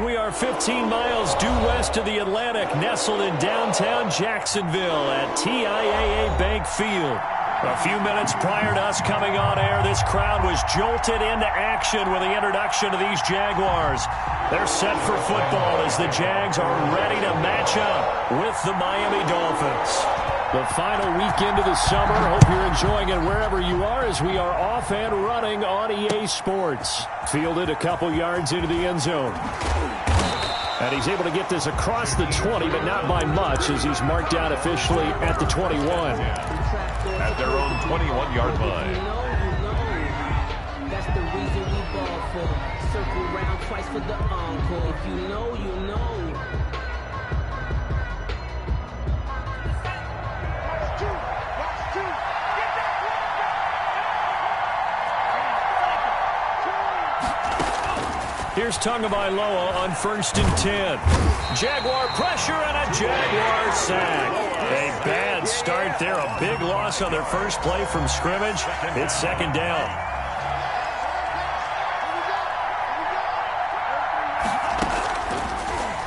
We are 15 miles due west of the Atlantic, nestled in downtown Jacksonville at TIAA Bank Field. A few minutes prior to us coming on air, this crowd was jolted into action with the introduction of these Jaguars. They're set for football as the Jags are ready to match up with the Miami Dolphins. The final weekend of the summer. Hope you're enjoying it wherever you are as we are off and running on EA Sports. Fielded a couple yards into the end zone. And he's able to get this across the 20, but not by much as he's marked down officially at the 21. At their own 21-yard line. That's the reason we ball for. Circle round twice for the encore. If you know, you know. Here's Tagovailoa on 1st and 10. Jaguar pressure and a Jaguar sack. A bad start there. A big loss on their first play from scrimmage. It's 2nd down.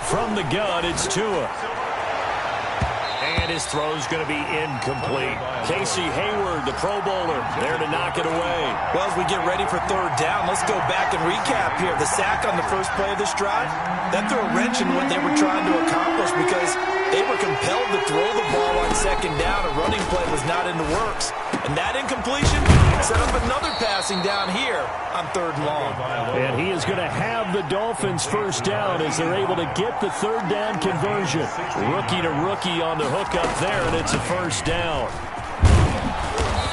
From the gun, it's Tua. And his throw's going to be incomplete. Casey Hayward, the Pro Bowler, there to knock it away. Well, as we get ready for 3rd down, let's go back and recap here. The sack on the first play of this drive, that threw a wrench in what they were trying to accomplish because they were compelled to throw the ball on 2nd down. A running play was not in the works. And that incompletion set up another passing down here on 3rd and long. And he is going to have the Dolphins 1st down as they're able to get the 3rd down conversion. Rookie to rookie on the hook up there, and it's a 1st down.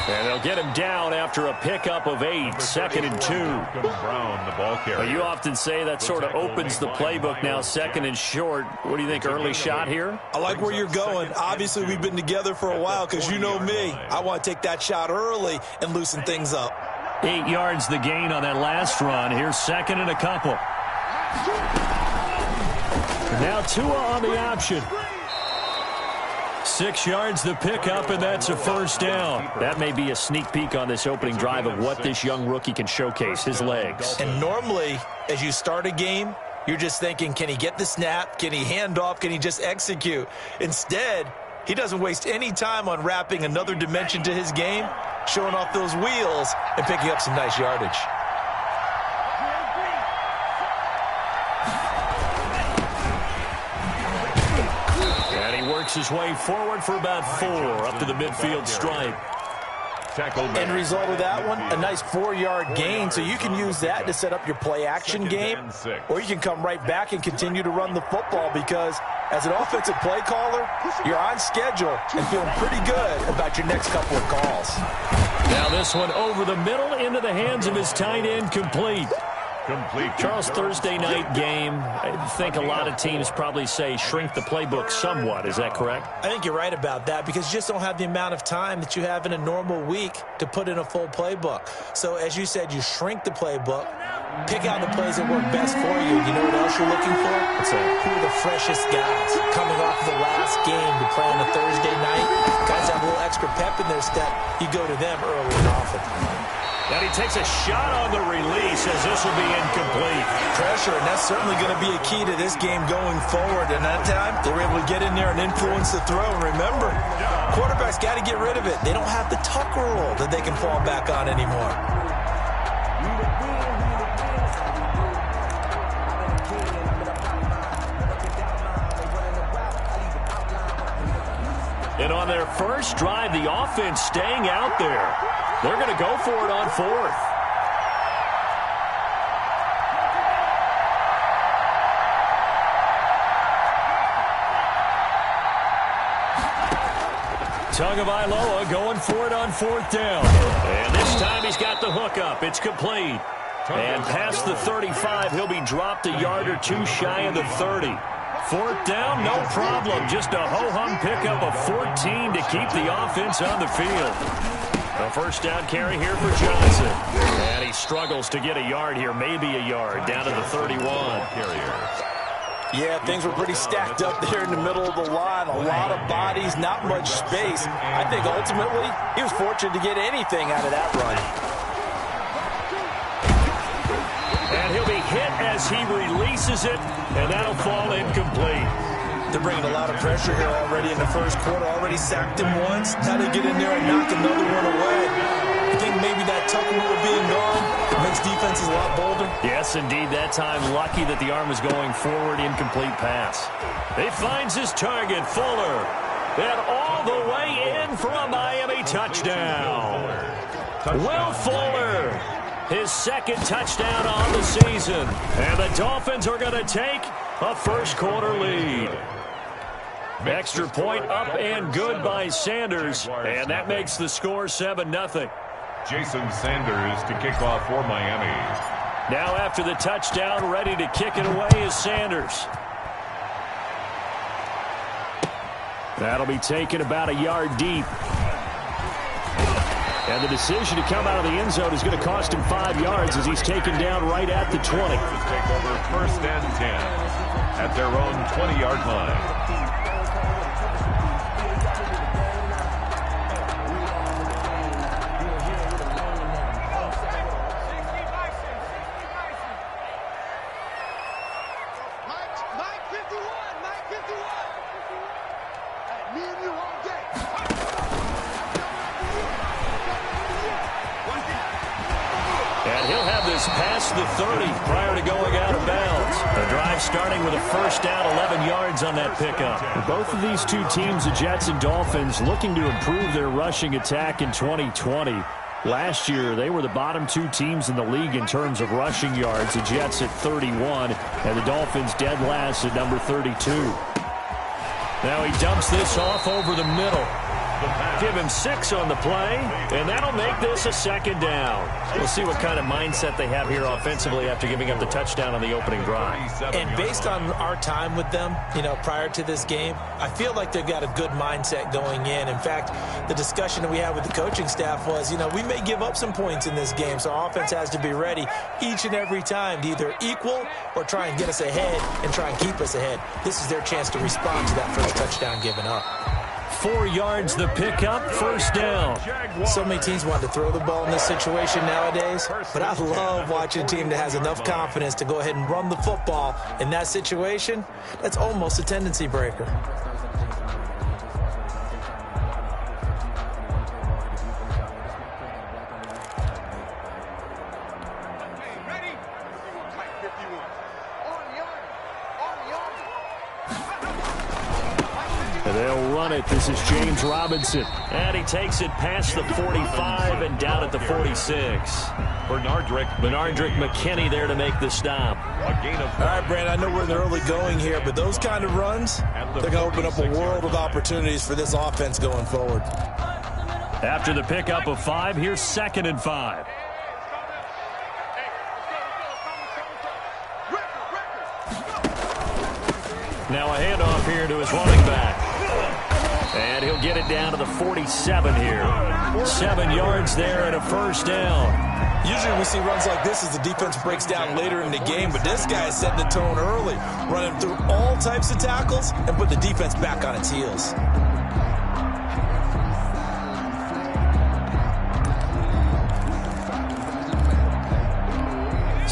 And they'll get him down after a pickup of 8, 2nd and 2. Brown, the ball carrier. You often say that sort of opens the playbook now, 2nd and short. What do you think, early shot here? I like where you're going. Obviously, we've been together for a while because you know me. I want to take that shot early and loosen things up. 8 yards the gain on that last run. Here's 2nd and a couple. Now Tua on the option. 6 yards the pickup, and that's a 1st down. That may be a sneak peek on this opening drive of what this young rookie can showcase, his legs. And normally, as you start a game, you're just thinking, can he get the snap? Can he hand off? Can he just execute? Instead, he doesn't waste any time on wrapping another dimension to his game, showing off those wheels, and picking up some nice yardage. His way forward for about 4 up to the midfield stripe. End result of that one, a nice 4-yard gain, so you can use that to set up your play-action game, or you can come right back and continue to run the football because as an offensive play caller, you're on schedule and feeling pretty good about your next couple of calls. Now this one over the middle into the hands of his tight end, complete. Charles, Thursday night game, I think a lot of teams probably say shrink the playbook somewhat. Is that correct? I think you're right about that because you just don't have the amount of time that you have in a normal week to put in a full playbook. So as you said, you shrink the playbook, pick out the plays that work best for you. You know what else you're looking for? Who are the freshest guys coming off of the last game to play on a Thursday night? Guys have a little extra pep in their step. You go to them early and often. And he takes a shot on the release as this will be incomplete. Pressure, and that's certainly going to be a key to this game going forward. And that time, they were able to get in there and influence the throw. And remember, quarterbacks got to get rid of it. They don't have the Tucker rule that they can fall back on anymore. And on their first drive, the offense staying out there. They're going to go for it on 4th. Tagovailoa going for it on 4th down. And this time he's got the hook up. It's complete. And past the 35, he'll be dropped a yard or 2 shy of the 30. 4th down, no problem. Just a ho-hum pickup of 14 to keep the offense on the field. A 1st down carry here for Johnson. And he struggles to get a yard here, maybe a yard, down to the 31. Yeah, things were pretty stacked up there in the middle of the line. A lot of bodies, not much space. I think ultimately he was fortunate to get anything out of that run. And he'll be hit as he releases it, and that'll fall incomplete. They're bringing a lot of pressure here already in the first quarter. Already sacked him once. Now they get in there and knock another one away. I think maybe that Tucker rule being gone makes defenses a lot bolder. Yes, indeed. That time, lucky that the arm is going forward. Incomplete pass. He finds his target, Fuller. And all the way in for a Miami touchdown. Will Fuller, his second touchdown on the season. And the Dolphins are going to take a first-quarter lead. Extra point up and good by Sanders, and that makes the score 7-0. Jason Sanders to kick off for Miami. Now after the touchdown, ready to kick it away is Sanders. That'll be taken about a yard deep. And the decision to come out of the end zone is going to cost him 5 yards as he's taken down right at the 20. Take over 1st and 10 at their own 20-yard line. Past the 30 prior to going out of bounds. The drive starting with a first down, 11 yards on that pickup. Both of these two teams, the Jets and Dolphins, looking to improve their rushing attack in 2020. Last year, they were the bottom 2 teams in the league in terms of rushing yards. The Jets at 31, and the Dolphins dead last at number 32. Now he dumps this off over the middle. Give him 6 on the play, and that'll make this a second down. We'll see what kind of mindset they have here offensively after giving up the touchdown on the opening drive. And based on our time with them, prior to this game, I feel like they've got a good mindset going in. In fact, the discussion that we had with the coaching staff was, we may give up some points in this game, so our offense has to be ready each and every time to either equal or try and get us ahead and try and keep us ahead. This is their chance to respond to that first touchdown given up. 4 yards the pickup, first down. So many teams want to throw the ball in this situation nowadays, but I love watching a team that has enough confidence to go ahead and run the football. In that situation, that's almost a tendency breaker. They'll run it. This is James Robinson. And he takes it past the 45 and down at the 46. Bernardrick McKinney there to make the stop. A gain of 5. All right, Brand, I know we're in the early going here, but those kind of runs, they're going to open up a world of opportunities for this offense going forward. After the pickup of 5, here's 2nd and 5. Now a handoff here to his running back. And he'll get it down to the 47 here. 7 yards there and a first down. Usually we see runs like this as the defense breaks down later in the game, but this guy is setting the tone early, running through all types of tackles and put the defense back on its heels.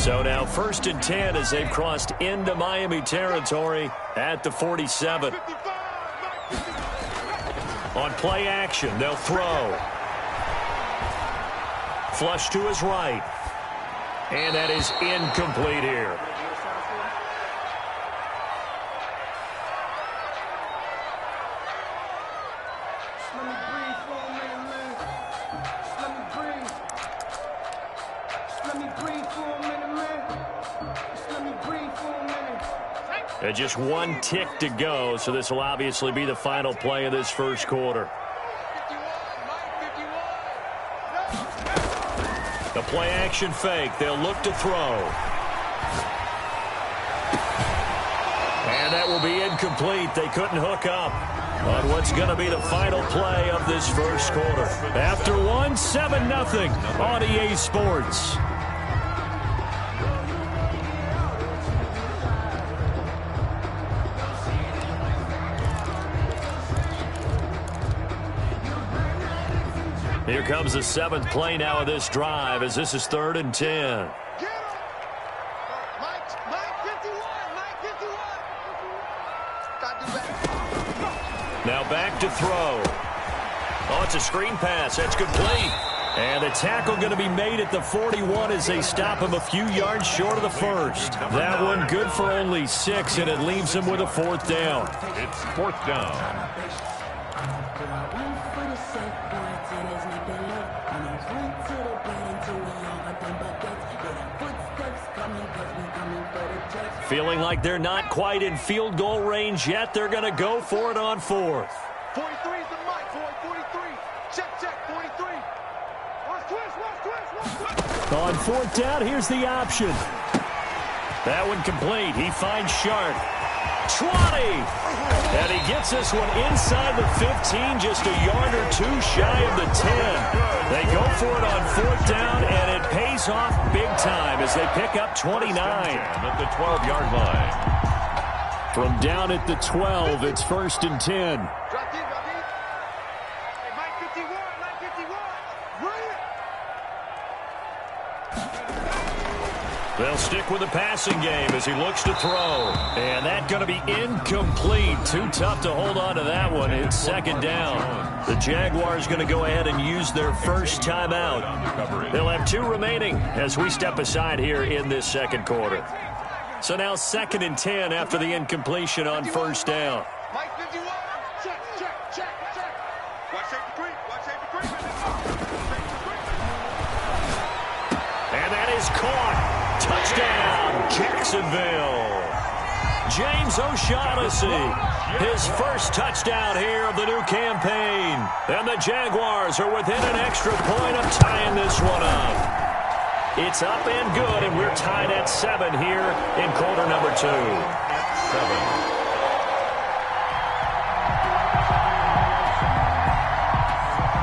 So now 1st and 10 as they've crossed into Miami territory at the 47. On play action, they'll throw. Flush to his right. And that is incomplete here. Just 1 tick to go, so this will obviously be the final play of this first quarter. The play action fake. They'll look to throw. And that will be incomplete. They couldn't hook up on what's going to be the final play of this first quarter. After 1, 7-0 on EA Sports. Here comes the 7th play now of this drive as this is 3rd and 10. back to throw. Oh, it's a screen pass. That's complete. And the tackle going to be made at the 41 as they stop him a few yards short of the first. That one good for only 6, and it leaves him with a 4th down. It's 4th down. Feeling like they're not quite in field goal range yet. They're going to go for it on 4th. 43 is the mic, boy. 43. Check, 43. Watch twist. On 4th down, here's the option. That one complete. He finds Sharp. 20. And he gets this one inside the 15, just a yard or 2 shy of the 10. They go for it on 4th down, and it pays off big time as they pick up 29. At the 12-yard line. From down at the 12, it's 1st and 10. Drop in. Hey, Mike 51. Run it. They'll stick with the passing game as he looks to throw. And that's going to be incomplete. Too tough to hold on to that one. It's 2nd down. The Jaguars going to go ahead and use their first timeout. They'll have 2 remaining as we step aside here in this 2nd quarter. So now 2nd and 10 after the incompletion on 1st down. Mike 51. Check. Watch safety 3. And that is caught. Touchdown, Jacksonville. James O'Shaughnessy, his first touchdown here of the new campaign. And the Jaguars are within an extra point of tying this one up. It's up and good, and we're tied at 7 here in quarter number 2. 7.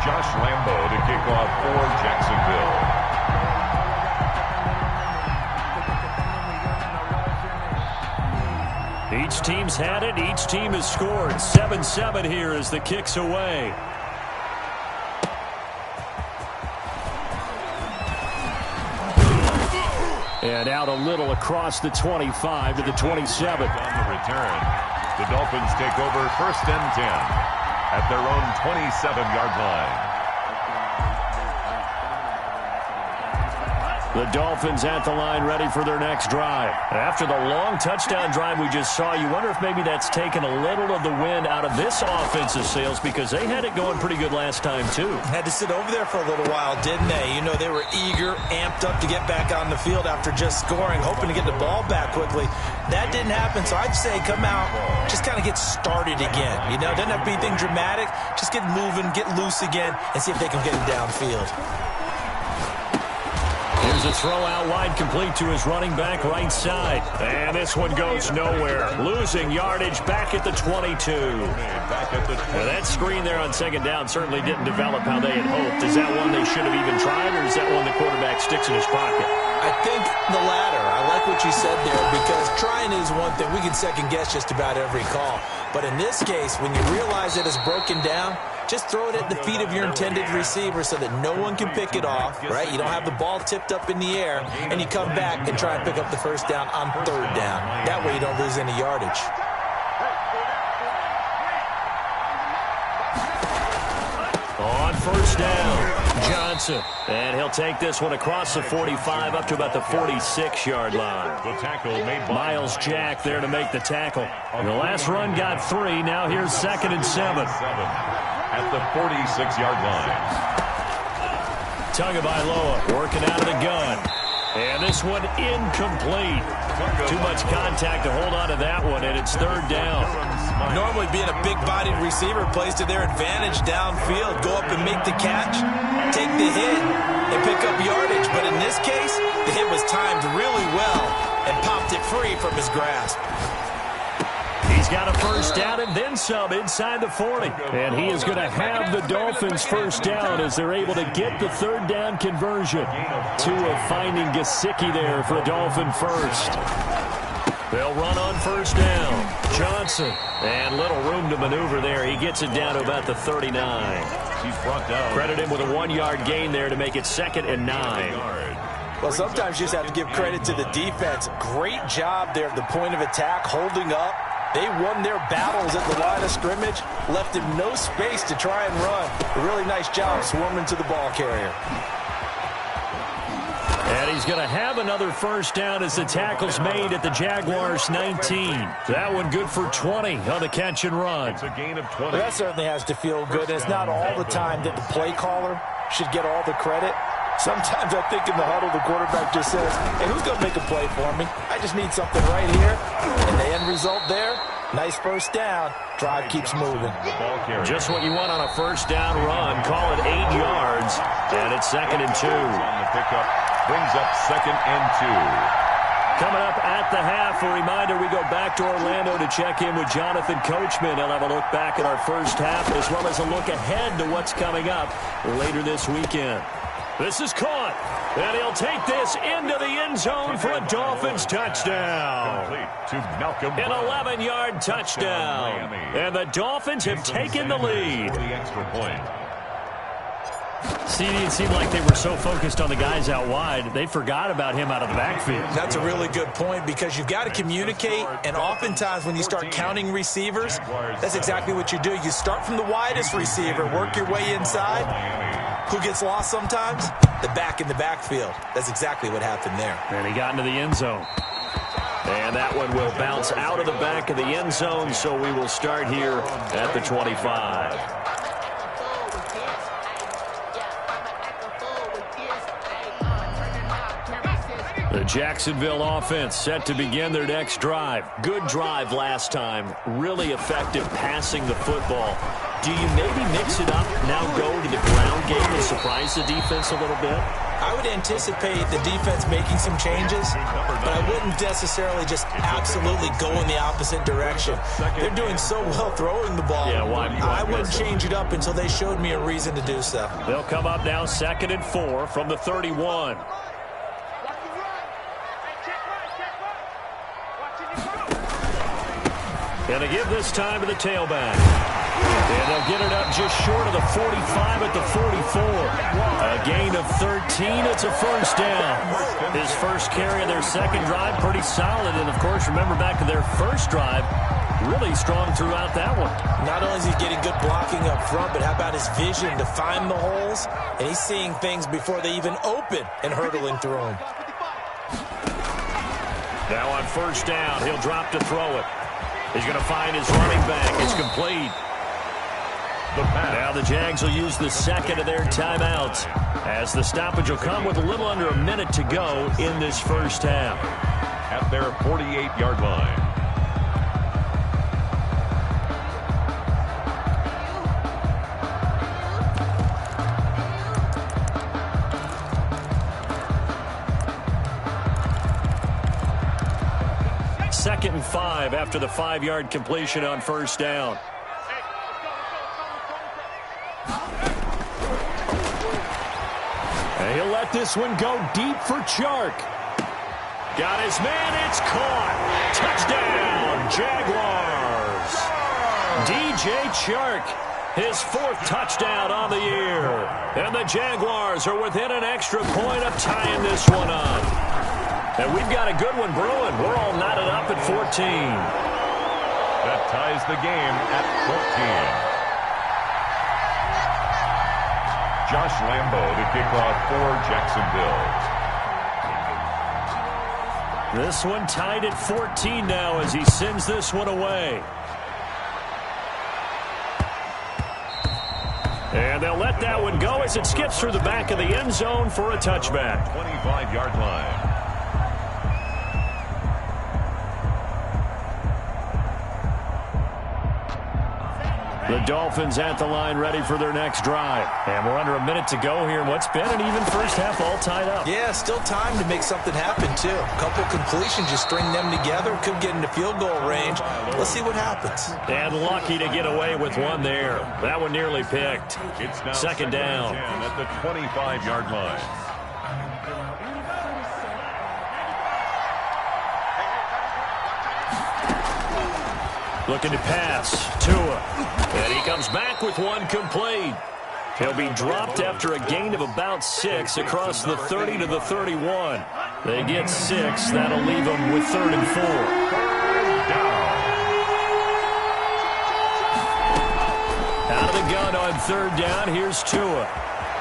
Josh Lambo to kick off for Jacksonville. Each team's had it. Each team has scored. 7-7 here as the kick's away. And out a little across the 25 to the 27. On the return, the Dolphins take over 1st and 10 at their own 27-yard line. The Dolphins at the line ready for their next drive. After the long touchdown drive we just saw, you wonder if maybe that's taken a little of the wind out of this offensive sails because they had it going pretty good last time too. Had to sit over there for a little while, didn't they? You know, they were eager, amped up to get back on the field after just scoring, hoping to get the ball back quickly. That didn't happen, so I'd say come out, just kind of get started again. You know, doesn't have to be anything dramatic. Just get moving, get loose again, and see if they can get it downfield. Here's a throw out wide, complete to his running back right side. And this one goes nowhere. Losing yardage back at the 22. Now that screen there on 2nd down certainly didn't develop how they had hoped. Is that one they should have even tried, or is that one the quarterback sticks in his pocket? I think the latter. I like what you said there because trying is one thing. We can second guess just about every call. But in this case, when you realize that it's broken down, just throw it at the feet of your intended receiver so that no one can pick it off, right? You don't have the ball tipped up in the air, and you come back and try and pick up the 1st down on 3rd down. That way you don't lose any yardage. On 1st down, Johnson. And he'll take this one across the 45 up to about the 46-yard line. The tackle made by Miles Jack there to make the tackle. The last run got 3. Now here's 2nd and 7. At the 46-yard line. Tagovailoa working out of the gun. And this one incomplete. Too much contact to hold on to that one, and it's 3rd down. Normally being a big-bodied receiver plays to their advantage downfield. Go up and make the catch, take the hit, and pick up yardage. But in this case, the hit was timed really well and popped it free from his grasp. He's got a 1st down and then some inside the 40. And he is going to have the Dolphins' 1st down as they're able to get the 3rd down conversion. Tua finding Gesicki there for a Dolphin 1st. They'll run on 1st down. Johnson. And little room to maneuver there. He gets it down to about the 39. He's brought down. Credit him with a 1-yard gain there to make it 2nd and 9. Well, sometimes you just have to give credit to the defense. Great job there at the point of attack, holding up, They won their battles at the line of scrimmage, left him no space to try and run. A really nice job swarming to the ball carrier. And he's going to have another first down as the tackle's made at the Jaguars 19. That one good for 20 on the catch and run. It's a gain of 20. Well, that certainly has to feel good. It's not all the time that the play caller should get all the credit. Sometimes I think in the huddle, the quarterback just says, hey, who's going to make a play for me? I just need something right here. And the end result there, nice first down. Drive keeps moving. Just what you want on a first down run. Call it 8 yards. And it's 2nd and 2. On the pickup, brings up 2nd and 2. Coming up at the half, a reminder, we go back to Orlando to check in with Jonathan Coachman. He'll have a look back at our first half as well as a look ahead to what's coming up later this weekend. This is caught, and he'll take this into the end zone for a Dolphins touchdown. An 11-yard touchdown. And the Dolphins have taken the lead. See, it seemed like they were so focused on the guys out wide, they forgot about him out of the backfield. That's a really good point because you've got to communicate, and oftentimes when you start counting receivers, that's exactly what you do. You start from the widest receiver, work your way inside. Who gets lost sometimes? The back in the backfield. That's exactly what happened there. And he got into the end zone. And that one will bounce out of the back of the end zone, so we will start here at the 25. The Jacksonville offense set to begin their next drive. Good drive last time. Really effective passing the football. Do you maybe mix it up, now go to the ground game and surprise the defense a little bit? I would anticipate the defense making some changes, but I wouldn't necessarily just absolutely go in the opposite direction. They're doing so well throwing the ball. Yeah, why I wouldn't change it up until they showed me a reason to do so. They'll come up now 2nd and 4 from the 31. And they give this time to the tailback. And they'll get it up just short of the 45 at the 44. A gain of 13. It's a first down. His first carry of their second drive, pretty solid. And, of course, remember back to their first drive, really strong throughout that one. Not only is he getting good blocking up front, but how about his vision to find the holes? And he's seeing things before they even open and hurtling through them. Now on first down, he'll drop to throw it. He's going to find his running back. It's complete. Now the Jags will use the second of their timeouts as the stoppage will come with a little under a minute to go in this first half. At their 48-yard line. Second and 5 after the 5-yard completion on first down. And he'll let this one go deep for Chark. Got his man, it's caught. Touchdown, Jaguars. DJ Chark, his 4th touchdown on the year. And the Jaguars are within an extra point of tying this one up. And we've got a good one brewing. We're all knotted up at 14. That ties the game at 14. Josh Lambo to kick off for Jacksonville. This one tied at 14 now as he sends this one away. And they'll let that one go as it skips through the back of the end zone for a touchback. 25-yard line. The Dolphins at the line ready for their next drive. And we're under a minute to go here in what's been an even first half all tied up. Yeah, still time to make something happen, too. A couple completions, you string them together, could get into field goal range. Let's see what happens. And lucky to get away with one there. That one nearly picked. It's now second down. At the 25-yard line. Looking to pass. Tua. And he comes back with one complete. He'll be dropped after a gain of about 6 across the 30 to the 31. They get 6. That'll leave them with 3rd and 4. Out of the gun on third down. Here's Tua.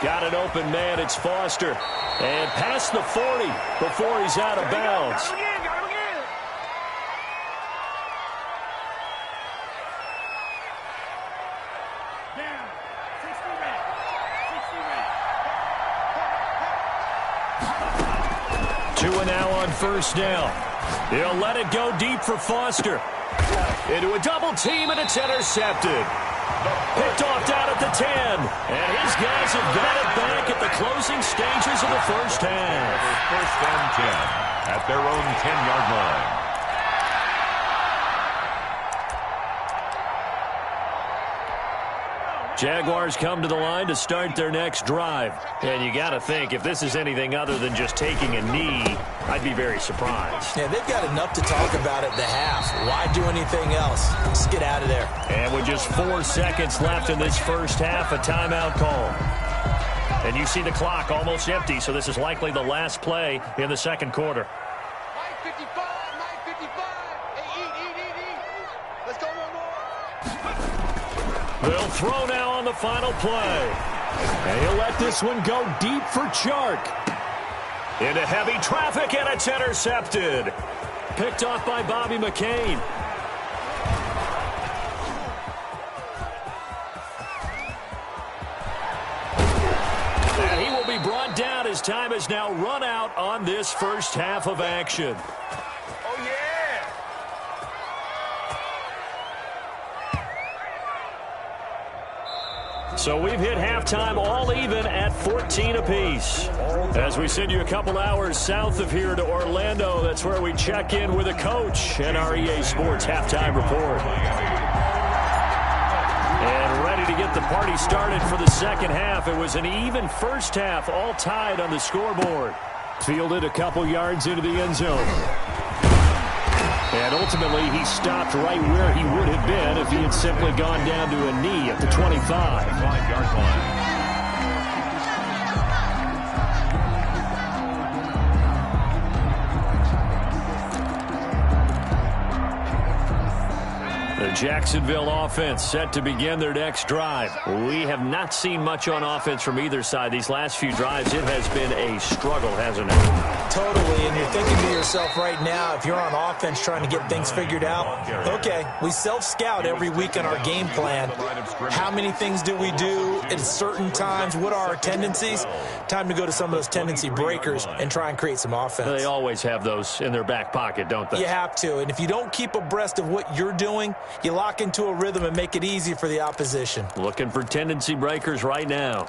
Got an open man. It's Foster. And past the 40 before he's out of bounds. Tua now on first down. He'll let it go deep for Foster. Into a double team, and it's intercepted. Picked off down at the 10. And his guys have got it back at the closing stages of the first half. First and 10 at their own 10-yard line. Jaguars come to the line to start their next drive. And you got to think, if this is anything other than just taking a knee, I'd be very surprised. Yeah, they've got enough to talk about at the half. Why do anything else? Just get out of there. And with just 4 seconds left in this first half, a timeout call. And you see the clock almost empty, so this is likely the last play in the second quarter. 9:55. Hey, eat. Let's go one more. They'll throw now on the final play. And he'll let this one go deep for Chark. Into heavy traffic, and it's intercepted. Picked off by Bobby McCain. And he will be brought down as time has now run out on this first half of action. Oh, yeah. So we've hit halftime all even at 14 apiece. As we send you a couple hours south of here to Orlando, that's where we check in with a coach and our EA Sports halftime report. And ready to get the party started for the second half. It was an even first half, all tied on the scoreboard. Fielded a couple yards into the end zone. And ultimately, he stopped right where he would have been if he had simply gone down to a knee at the 25. 5-yard line. The Jacksonville offense set to begin their next drive. We have not seen much on offense from either side. These last few drives, it has been a struggle, hasn't it? Totally, and you're thinking to yourself right now, if you're on offense trying to get things figured out, okay, we self-scout every week on our game plan. How many things do we do at certain times? What are our tendencies? Time to go to some of those tendency breakers and try and create some offense. They always have those in their back pocket, don't they? You have to, and if you don't keep abreast of what you're doing, you lock into a rhythm and make it easy for the opposition. Looking for tendency breakers right now.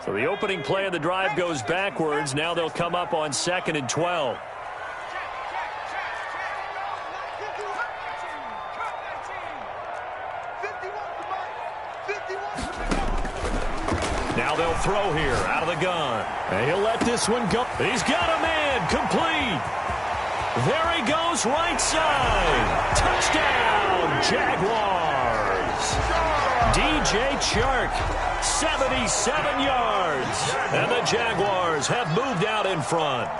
So the opening play of the drive goes backwards. Now they'll come up on 2nd and 12. Now they'll throw here out of the gun. And he'll let this one go. He's got a man complete. There he goes right side. Touchdown, Jaguars. DJ Chark, 77 yards. And the Jaguars have moved out in front.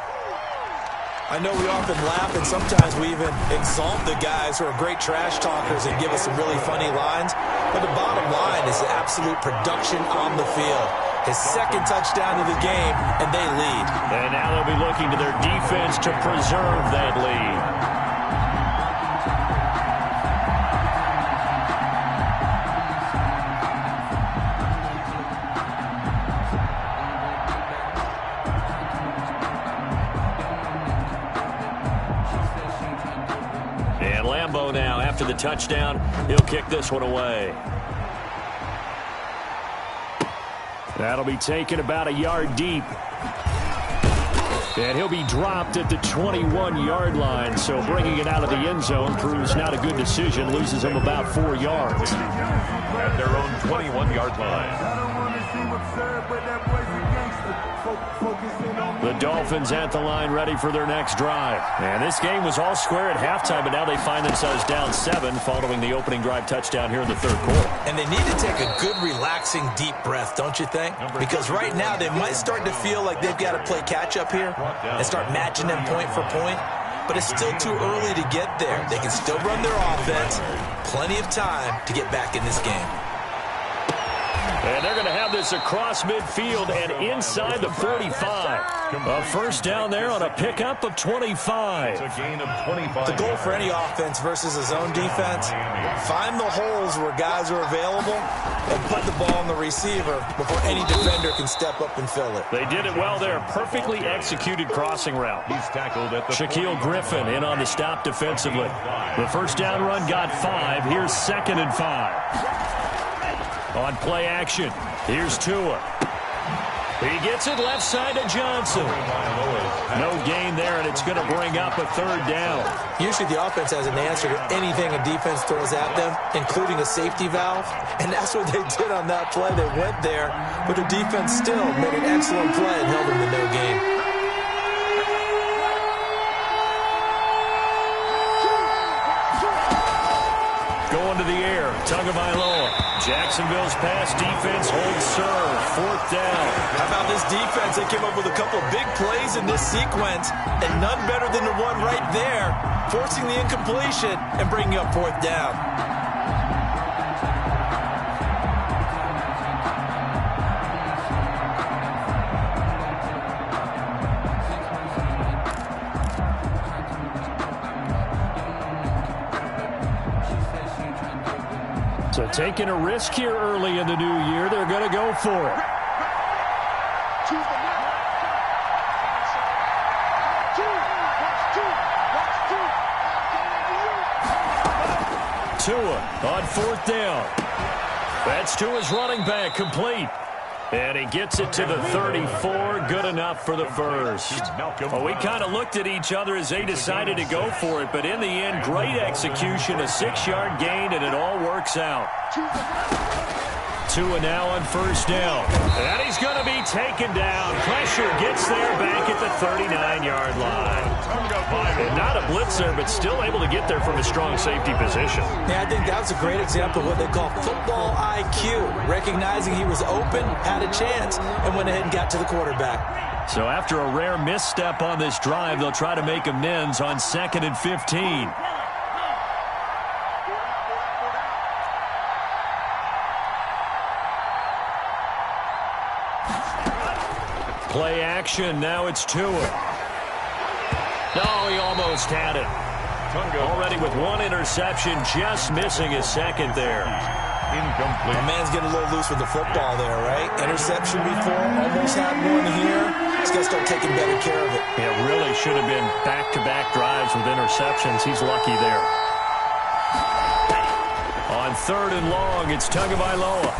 I know we often laugh, and sometimes we even exalt the guys who are great trash talkers and give us some really funny lines. But the bottom line is the absolute production on the field. His second touchdown of the game, and they lead. And now they'll be looking to their defense to preserve that lead. And Lambeau now, after the touchdown, he'll kick this one away. That'll be taken about a yard deep. And he'll be dropped at the 21-yard line, so bringing it out of the end zone proves not a good decision, loses him about 4 yards. At their own 21-yard line. The Dolphins at the line ready for their next drive. And this game was all square at halftime, but now they find themselves down 7 following the opening drive touchdown here in the third quarter. And they need to take a good, relaxing, deep breath, don't you think? Because right now they might start to feel like they've got to play catch-up here and start matching them point for point. but it's still too early to get there. They can still run their offense. Plenty of time to get back in this game. And they're going to have this across midfield and inside the 45. A first down there on a pickup of 25. It's a gain of 25. The goal for any offense versus a zone defense, find the holes where guys are available and put the ball on the receiver before any defender can step up and fill it. They did it well there. Perfectly executed crossing route. He's tackled at the Shaquille Griffin in on the stop defensively. The first down run got 5. Here's 2nd and 5. On play action, here's Tua. He gets it left side to Johnson. No gain there, and it's going to bring up a 3rd down. Usually the offense has an answer to anything a defense throws at them, including a safety valve, and that's what they did on that play. They went there, but the defense still made an excellent play and held them to no gain. Going to the air, Tagovailoa. Jacksonville's pass defense holds serve. 4th down. How about this defense? They came up with a couple of big plays in this sequence, and none better than the one right there, forcing the incompletion and bringing up 4th down. So taking a risk here early in the new year, they're going to go for it. Tua on 4th down. That's Tua's running back, complete. And he gets it to the 34, good enough for the first. Well, we kind of looked at each other as they decided to go for it, but in the end, great execution, a 6-yard gain, and it all works out. Tua now on 1st down. And he's going to be taken down. Pressure gets there back at the 39-yard line. And not a blitzer, but still able to get there from a strong safety position. Yeah, I think that was a great example of what they call football IQ. Recognizing he was open, had a chance, and went ahead and got to the quarterback. So after a rare misstep on this drive, they'll try to make amends on 2nd and 15. Play action. Now it's Tua. No, he almost had it. Already with 1 interception, just missing his 2nd there. Incomplete. My man's getting a little loose with the football there, right? Interception before, almost had one here. He's got to start taking better care of it. Yeah, really should have been back-to-back drives with interceptions. He's lucky there. On 3rd and long, it's Tagovailoa.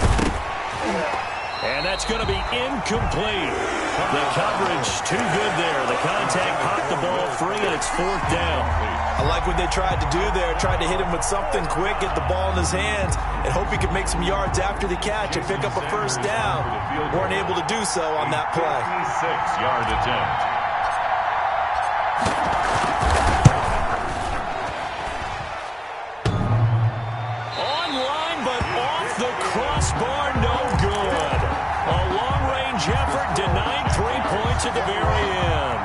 And that's going to be incomplete. The coverage too good there. The contact popped the ball free, and it's 4th down. I like what they tried to do there. Tried to hit him with something quick, get the ball in his hands, and hope he could make some yards after the catch and pick up a 1st down. Weren't able to do so on that play. 6-yard attempt. Online, but off the crossbar, no good. A long-range effort denied 3 points at the very end.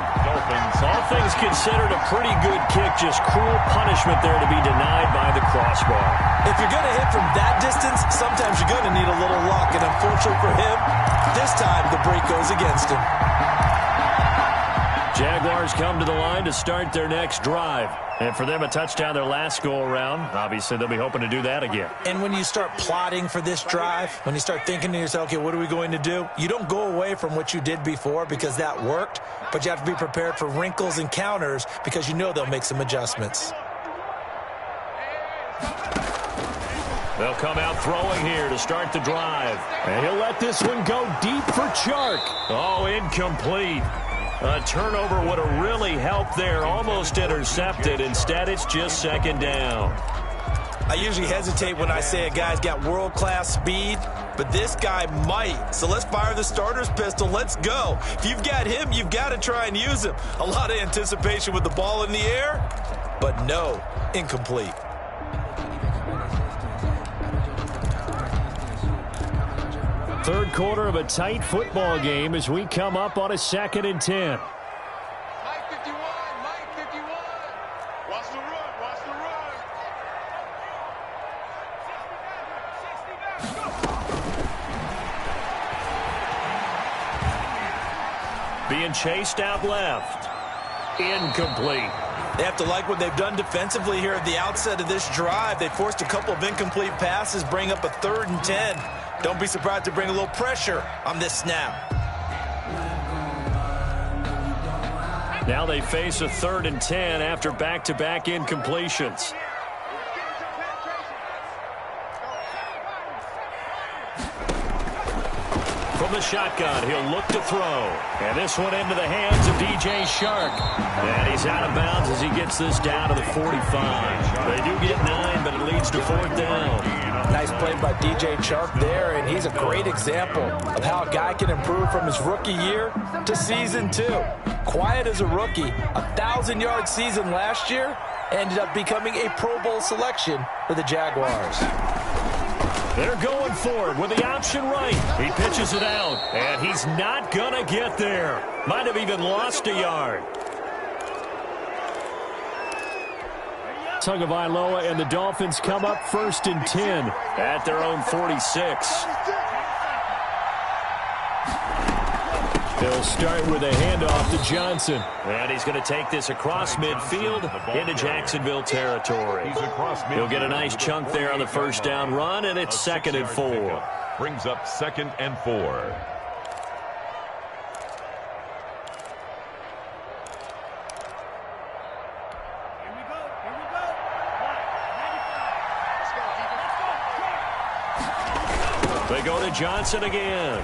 All things considered, a pretty good kick. Just cruel punishment there to be denied by the crossbar. If you're going to hit from that distance, sometimes you're going to need a little luck. And unfortunately for him, this time the break goes against him. Jaguars come to the line to start their next drive. And for them, a touchdown their last go-around. Obviously, they'll be hoping to do that again. And when you start plotting for this drive, when you start thinking to yourself, okay, what are we going to do? You don't go away from what you did before because that worked, but you have to be prepared for wrinkles and counters because you know they'll make some adjustments. They'll come out throwing here to start the drive. And he'll let this one go deep for Chark. Oh, incomplete. A turnover would have really helped there. Almost intercepted. Instead, it's just 2nd down. I usually hesitate when I say a guy's got world-class speed, but this guy might. So let's fire the starter's pistol. Let's go. If you've got him, you've got to try and use him. A lot of anticipation with the ball in the air, but no, incomplete. Third quarter of a tight football game as we come up on a 2nd and 10. Mike 51, Mike 51. being chased out left. Incomplete. They have to like what they've done defensively here at the outset of this drive. They forced a couple of incomplete passes, bring up a 3rd and 10. Don't be surprised to bring a little pressure on this snap. Now they face a 3rd and 10 after back-to-back incompletions. From the shotgun, he'll look to throw. And this one into the hands of D.J. Chark. And he's out of bounds as he gets this down to the 45. They do get 9, but it leads to 4th down. Nice play by D.J. Chark there, and he's a great example of how a guy can improve from his rookie year to season 2. Quiet as a rookie, 1,000-yard season last year, ended up becoming a Pro Bowl selection for the Jaguars. They're going for it with the option right. He pitches it out, and he's not going to get there. Might have even lost a yard. Tagovailoa and the Dolphins come up 1st and 10 at their own 46. They'll start with a handoff to Johnson. And he's going to take this across midfield into Jacksonville territory. He'll get a nice chunk there on the 1st down run, and it's 2nd and 4. Brings up 2nd and 4. They go to Johnson again.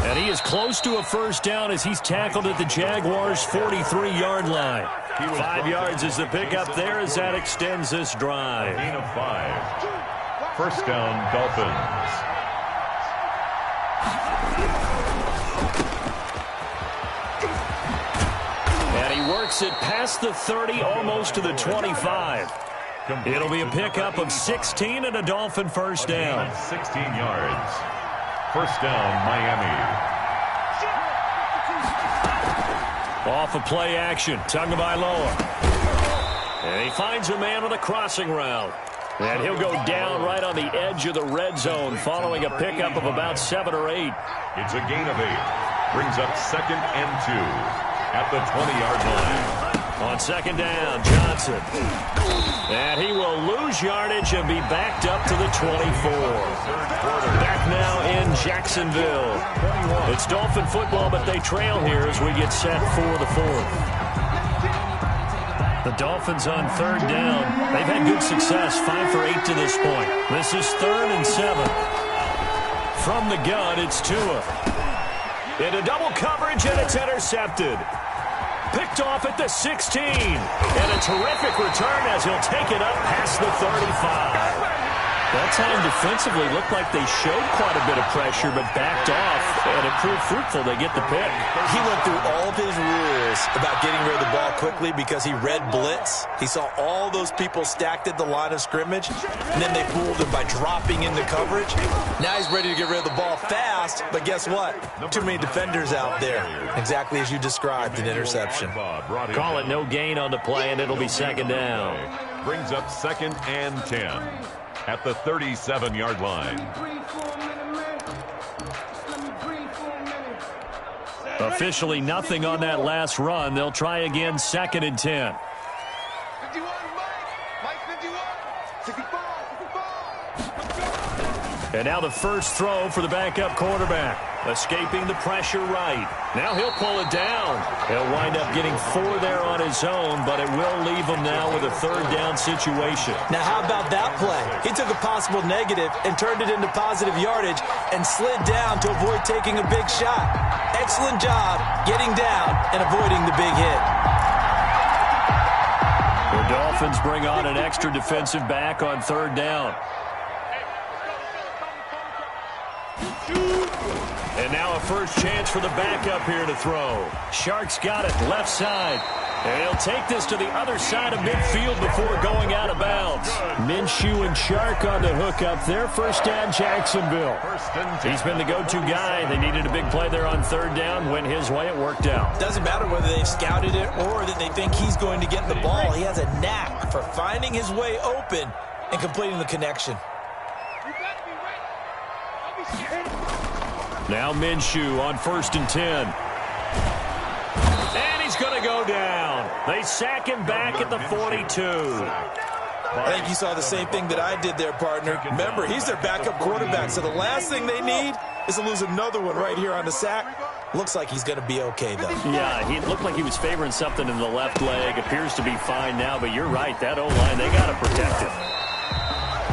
And he is close to a 1st down as he's tackled at the Jaguars' 43-yard line. 5 yards is the pickup there as that extends this drive. Gain of 5. 1st down, Dolphins. And he works it past the 30, almost to the 25. It'll be a pickup of 16 and a Dolphin 1st down. 16 yards. 1st down, Miami. Off of play action, Tagovailoa. And he finds a man on a crossing route. And he'll go down right on the edge of the red zone following a pickup of about 7 or 8. It's a gain of 8. Brings up 2nd and 2 at the 20-yard line. On 2nd down, Johnson. And he will lose yardage and be backed up to the 24. Back now in Jacksonville. It's Dolphin football, but they trail here as we get set for the 4th. The Dolphins on 3rd down. They've had good success, 5 for 8 to this point. This is 3rd and 7. From the gun, it's Tua. Into double coverage, and it's intercepted. Picked off at the 16. And a terrific return as he'll take it up past the 35. That time defensively looked like they showed quite a bit of pressure but backed off, and it proved fruitful. They get the pick. He went through all of his rules about getting rid of the ball quickly because he read blitz. He saw all those people stacked at the line of scrimmage, and then they fooled him by dropping into coverage. Now he's ready to get rid of the ball fast, but guess what? Too many defenders out there. Exactly as you described, an interception. Call it no gain on the play, and it'll be 2nd down. Brings up 2nd and 10 at the 37-yard line. Officially nothing on that last run. They'll try again 2nd and 10. 51, Mike 51, 65, 65. And now the first throw for the backup quarterback. Escaping the pressure right. Now he'll pull it down. He'll wind up getting 4 there on his own, but it will leave him now with a 3rd down situation. Now how about that play? He took a possible negative and turned it into positive yardage and slid down to avoid taking a big shot. Excellent job getting down and avoiding the big hit. The Dolphins bring on an extra defensive back on 3rd down. And now a first chance for the backup here to throw. Shark's got it, left side. And he'll take this to the other side of midfield before going out of bounds. Minshew and Shark on the hook up there. 1st down, Jacksonville. He's been the go-to guy. They needed a big play there on 3rd down. Went his way, it worked out. Doesn't matter whether they've scouted it or that they think he's going to get the ball. He has a knack for finding his way open and completing the connection. Now Minshew on 1st and 10. going to go down. They sack him back at the 42. I think you saw the same thing that I did there, partner. Remember, he's their backup quarterback, so the last thing they need is to lose another one right here on the sack. Looks like he's going to be okay, though. Yeah, he looked like he was favoring something in the left leg. Appears to be fine now, but you're right. That O-line, they got to protect him.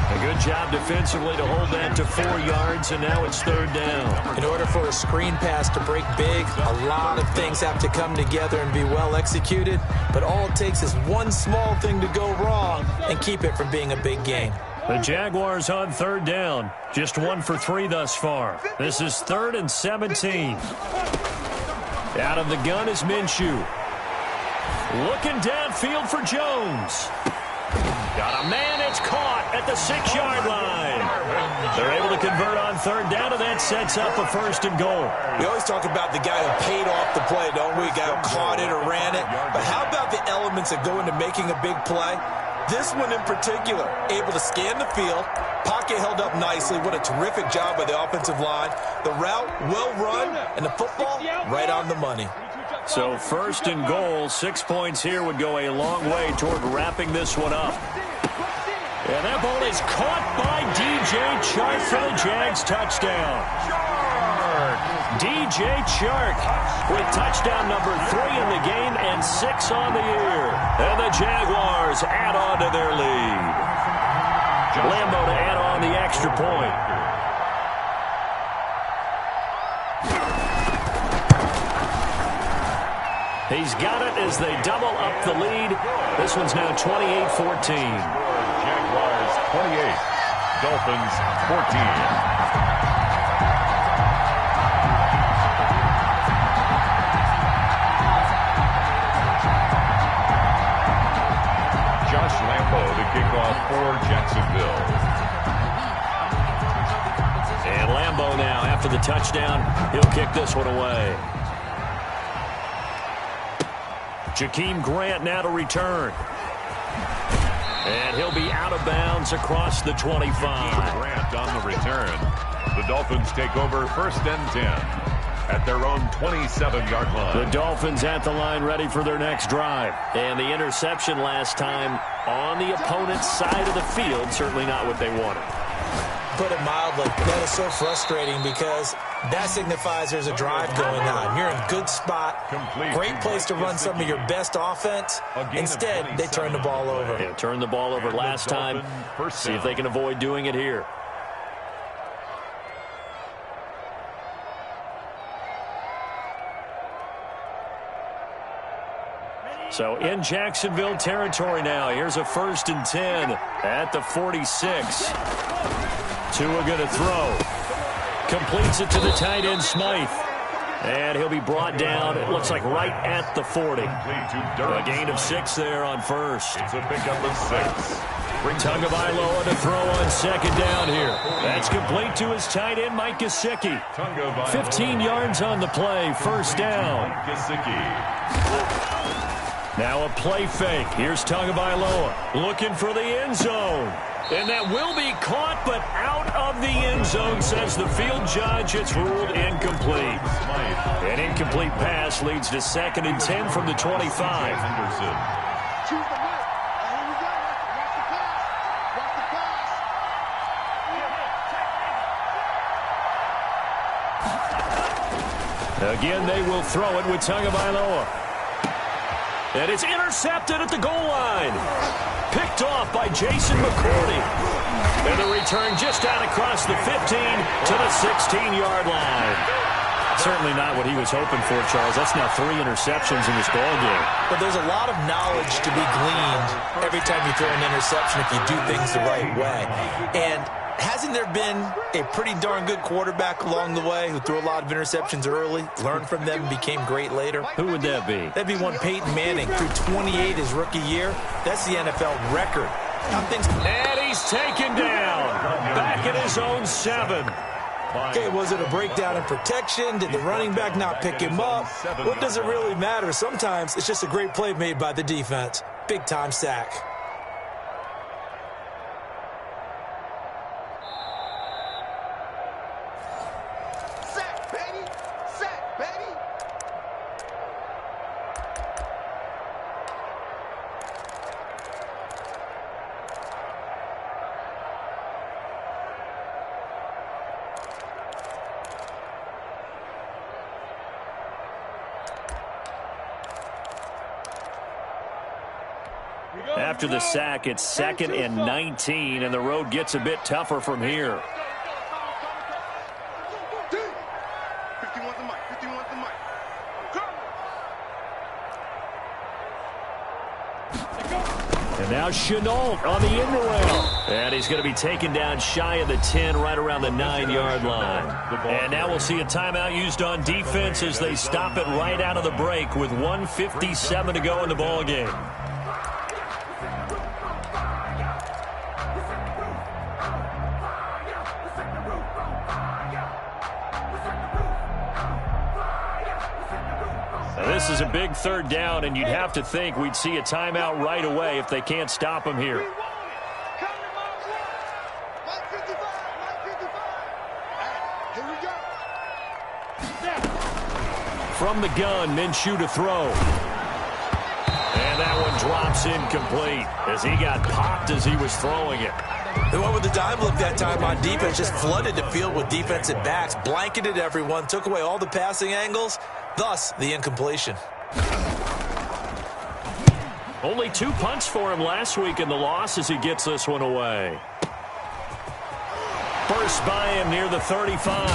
A good job defensively to hold that to 4 yards, and now it's 3rd down. In order for a screen pass to break big, a lot of things have to come together and be well executed, but all it takes is one small thing to go wrong and keep it from being a big game. The Jaguars on 3rd down. Just 1 for 3 thus far. This is 3rd and 17. Out of the gun is Minshew. Looking downfield for Jones. Got a man, it's caught at the 6-yard line. They're able to convert on 3rd down, and that sets up a 1st and goal. We always talk about the guy who paid off the play, don't we? The guy who caught it or ran it. But how about the elements that go into making a big play? This one in particular, able to scan the field, pocket held up nicely. What a terrific job by the offensive line. The route, well run, and the football, right on the money. So 1st and goal, 6 points here would go a long way toward wrapping this one up. And that ball is caught by DJ Chark for the Jags touchdown. DJ Chark with touchdown number 3 in the game and 6 on the year. And the Jaguars add on to their lead. Lambo to add on the extra point. He's got it as they double up the lead. This one's now 28-14. Jaguars 28, Dolphins 14. Josh Lambo to kick off for Jacksonville. And Lambo now, after the touchdown, he'll kick this one away. Jakeem Grant now to return. And he'll be out of bounds across the 25. Grant on the return. The Dolphins take over 1st and 10 at their own 27-yard line. The Dolphins at the line ready for their next drive. And the interception last time on the opponent's side of the field, certainly not what they wanted. Put it mildly, that is so frustrating because that signifies there's a drive going on. You're in a good spot, great place to run some of your best offense. Instead, they turn the ball over. Yeah, turned the ball over last time. See if they can avoid doing it here. So in Jacksonville territory now. Here's a 1st and 10 at the 46. Tua going to throw. Completes it to the tight end, Smythe. And he'll be brought down, it looks like right at the 40. A gain of 6 there on 1st. It's a pickup of 6. Tagovailoa to throw on 2nd down here. That's complete to his tight end, Mike Gesicki. 15 yards on the play, 1st down. Now a play fake. Here's Tagovailoa looking for the end zone. And that will be caught, but out of the end zone, says the field judge. It's ruled incomplete. An incomplete pass leads to 2nd and 10 from the 25. Henderson. Choose the right. Here we go. Watch the pass. Watch the pass. Again, they will throw it with Tagovailoa. And it's intercepted at the goal line. Picked off by Jason McCourty. And the return just out across the 15 to the 16-yard line. Certainly not what he was hoping for, Charles. That's now 3 interceptions in this ballgame. But there's a lot of knowledge to be gleaned every time you throw an interception if you do things the right way. And hasn't there been a pretty darn good quarterback along the way who threw a lot of interceptions early, learned from them, and became great later? Who would that be? That'd be one Peyton Manning. Threw 28 his rookie year. That's the NFL record. And he's taken down. Back at his own 7. Okay, was it a breakdown in protection? Did the running back not pick him up? What does it really matter? Sometimes it's just a great play made by the defense. Big-time sack. Sack, baby. Sack, baby. After the sack, it's 2nd and 19, and the road gets a bit tougher from here. 51's the mic. 51's the mic. And now Shenault on the in rail. And he's going to be taken down shy of the 10, right around the 9-yard line. And now we'll see a timeout used on defense as they stop it right out of the break with 1:57 to go in the ballgame. This is a big 3rd down, and you'd have to think we'd see a timeout right away if they can't stop him here. From the gun, Minshew to throw. And that one drops incomplete as he got popped as he was throwing it. They went with the dime look that time on defense, just flooded the field with defensive backs, blanketed everyone, took away all the passing angles, thus the incompletion. Only 2 punts for him last week in the loss as he gets this one away. First by him near the 35.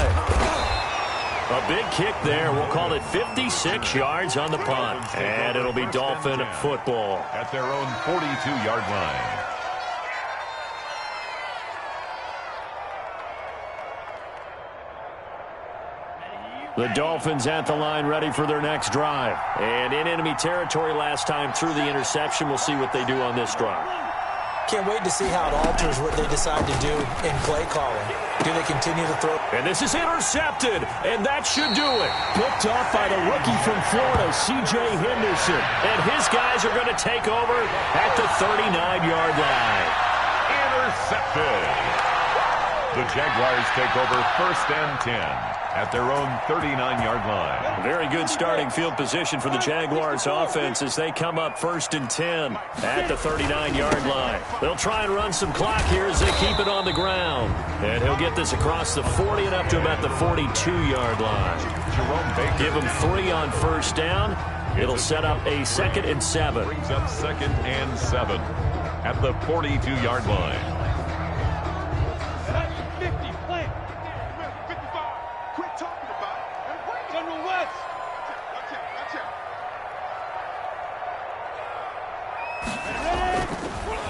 A big kick there. We'll call it 56 yards on the punt. And it'll be Dolphin football. At their own 42-yard line. The Dolphins at the line ready for their next drive. And in enemy territory last time through the interception. We'll see what they do on this drive. Can't wait to see how it alters what they decide to do in play calling. Do they continue to throw? And this is intercepted, and that should do it. Picked off by the rookie from Florida, C.J. Henderson. And his guys are going to take over at the 39-yard line. Intercepted. The Jaguars take over 1st and 10 at their own 39-yard line. Very good starting field position for the Jaguars offense as they come up 1st and 10 at the 39-yard line. They'll try and run some clock here as they keep it on the ground. And he'll get this across the 40 and up to about the 42-yard line. Jerome Baker. Give him 3 on 1st down. It'll set up a 2nd and 7. Brings up 2nd and 7 at the 42-yard line. 50, plant. 55. Quit talking about it. General West. Watch it.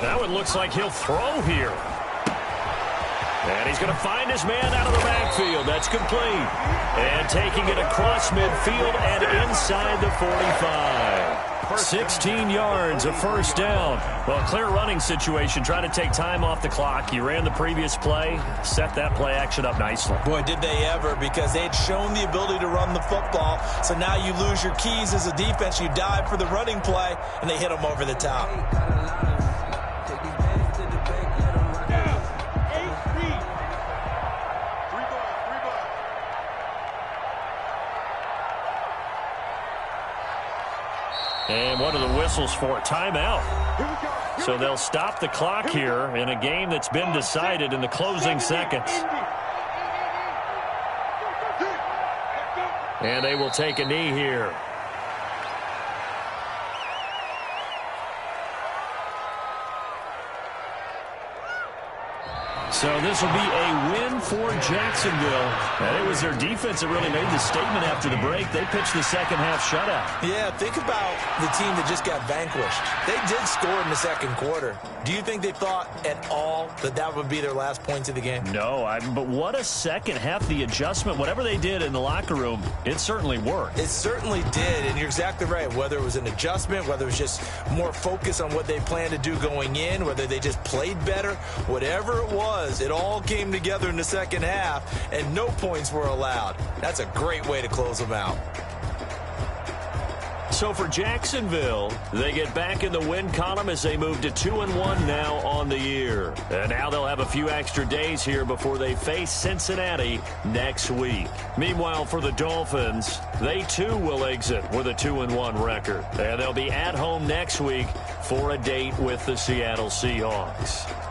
That one looks like he'll throw here. And he's going to find his man out of the backfield. That's complete. And taking it across midfield and inside the 45. 16 yards, a 1st down. Well, clear running situation. Try to take time off the clock. You ran the previous play, set that play action up nicely. Boy, did they ever, because they had shown the ability to run the football. So now you lose your keys as a defense. You dive for the running play, and they hit them over the top. And what are the whistles for? Timeout. So they'll stop the clock here in a game that's been decided in the closing seconds. And they will take a knee here. So this will be a win for Jacksonville. And it was their defense that really made the statement after the break. They pitched the second half shutout. Yeah, think about the team that just got vanquished. They did score in the 2nd quarter. Do you think they thought at all that that would be their last points of the game? No, but what a second half. The adjustment, whatever they did in the locker room, it certainly worked. It certainly did, and you're exactly right. Whether it was an adjustment, whether it was just more focus on what they planned to do going in, whether they just played better, whatever it was, it all came together in the second half, and no points were allowed. That's a great way to close them out. So for Jacksonville, they get back in the win column as they move to 2-1 now on the year. And now they'll have a few extra days here before they face Cincinnati next week. Meanwhile, for the Dolphins, they too will exit with a 2-1 record. And they'll be at home next week for a date with the Seattle Seahawks.